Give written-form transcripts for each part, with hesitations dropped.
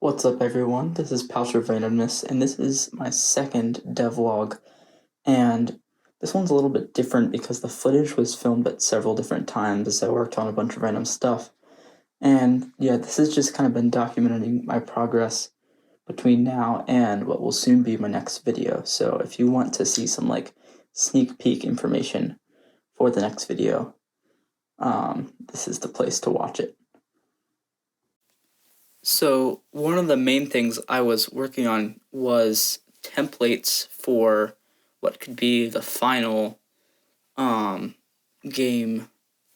What's up, everyone? This is Poucher Randomness, and this is my second devlog. And this one's a little bit different because the footage was filmed at several different times as I worked on a bunch of random stuff. And yeah, this has just kind of been documenting my progress between now and what will soon be my next video. So if you want to see some sneak peek information for the next video, this is the place to watch it. So one of the main things I was working on was templates for what could be the final game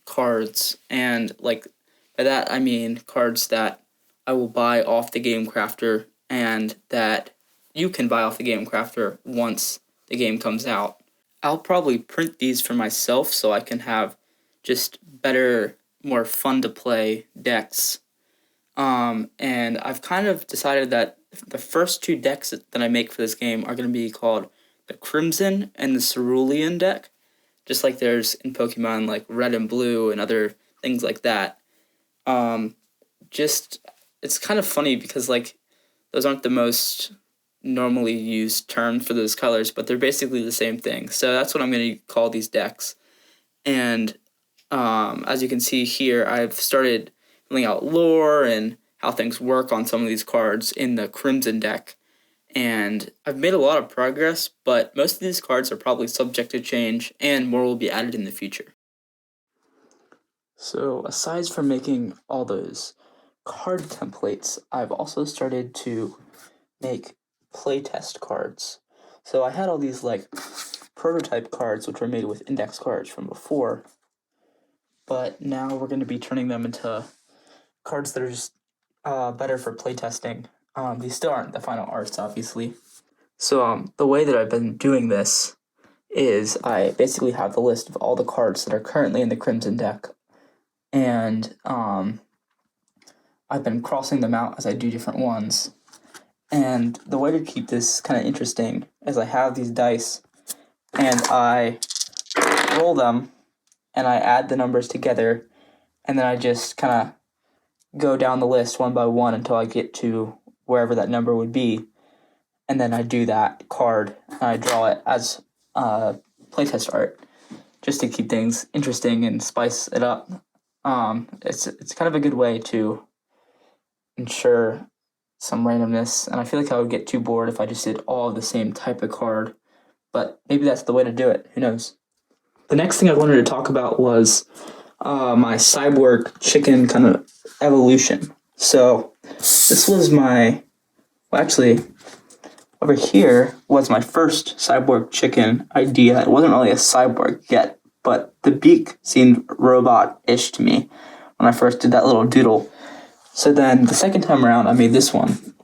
cards, and by that I mean cards that I will buy off the Game Crafter and that you can buy off the Game Crafter once the game comes out. I'll probably print these for myself so I can have just better, more fun to play decks. And I've kind of decided that the first two decks that I make for this game are going to be called the Crimson and the Cerulean deck, just like there's in Pokemon like Red and Blue and other things like that. It's kind of funny because those aren't the most normally used terms for those colors, but they're basically the same thing. So that's what I'm going to call these decks. And as you can see here, I've started filling out lore and how things work on some of these cards in the Crimson deck. And I've made a lot of progress, but most of these cards are probably subject to change, and more will be added in the future. So aside from making all those card templates, I've also started to make playtest cards. So I had all these prototype cards which were made with index cards from before, but now we're going to be turning them into cards that are just better for playtesting. These still aren't the final arts, obviously. So the way that I've been doing this is I basically have the list of all the cards that are currently in the Crimson deck, and I've been crossing them out as I do different ones. And the way to keep this kind of interesting is I have these dice, and I roll them, and I add the numbers together, and then I just kind of go down the list one by one until I get to wherever that number would be, and then I do that card, and I draw it as playtest art, just to keep things interesting and spice it up. It's kind of a good way to ensure some randomness, and I feel like I would get too bored if I just did all the same type of card, but maybe that's the way to do it, who knows. The next thing I wanted to talk about was my cyborg chicken kind of evolution. So this was over here was my first cyborg chicken idea. It wasn't really a cyborg yet, but the beak seemed robot-ish to me when I first did that little doodle. So then the second time around, I made this one.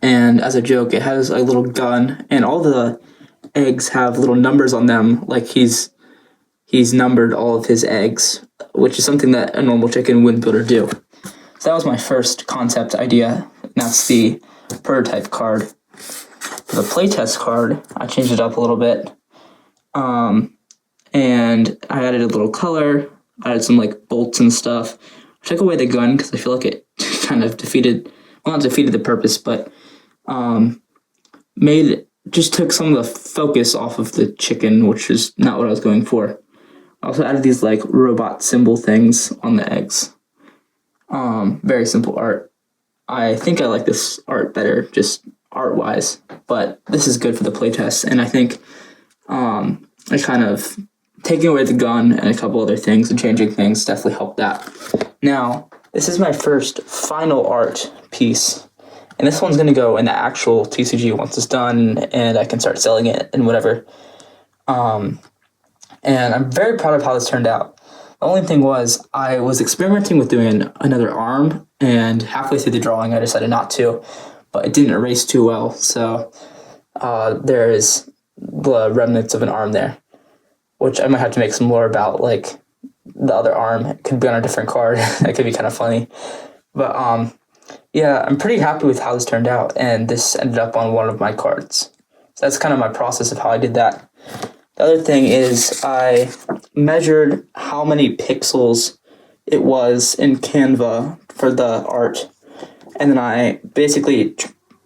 And as a joke, it has a little gun, and all the eggs have little numbers on them, like he's numbered all of his eggs, which is something that a normal chicken wouldn't be able to do. So that was my first concept idea. That's the prototype card. For the playtest card, I changed it up a little bit. And I added a little color, added some bolts and stuff. I took away the gun because I feel like it kind of not defeated the purpose, but just took some of the focus off of the chicken, which is not what I was going for. I also added these robot symbol things on the eggs. Very simple art. I think I like this art better, just art-wise, but this is good for the playtest, and I think I kind of taking away the gun and a couple other things and changing things definitely helped that. Now, this is my first final art piece, and this one's going to go in the actual TCG once it's done, and I can start selling it and whatever. And I'm very proud of how this turned out. The only thing was, I was experimenting with doing another arm, and halfway through the drawing I decided not to, but it didn't erase too well, so there is the remnants of an arm there, which I might have to make some lore about, the other arm. It could be on a different card. That could be kind of funny. But yeah, I'm pretty happy with how this turned out, and this ended up on one of my cards. So that's kind of my process of how I did that. The other thing is I measured how many pixels it was in Canva for the art, and then I basically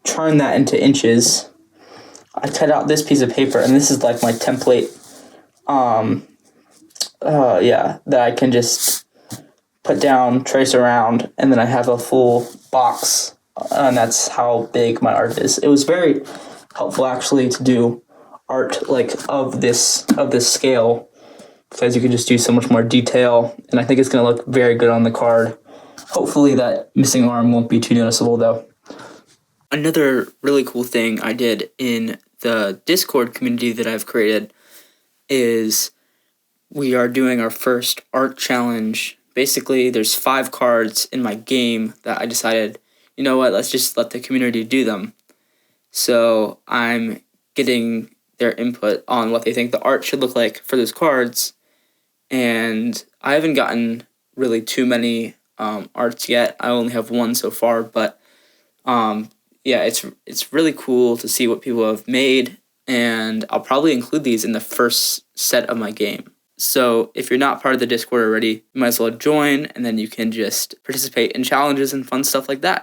turn that into inches. I cut out this piece of paper, and this is like my template. That I can just put down, trace around, and then I have a full box, and that's how big my art is. It was very helpful actually to do art like of this scale, because you can just do so much more detail, and I think it's going to look very good on the card. Hopefully that missing arm won't be too noticeable though. Another really cool thing I did in the Discord community that I've created is we are doing our first art challenge. Basically, there's 5 cards in my game that I decided, you know what, let's just let the community do them. So I'm getting their input on what they think the art should look like for those cards, and I haven't gotten really too many arts yet. I only have 1 so far, but it's really cool to see what people have made, and I'll probably include these in the first set of my game. So if you're not part of the Discord already, you might as well join, and then you can just participate in challenges and fun stuff like that.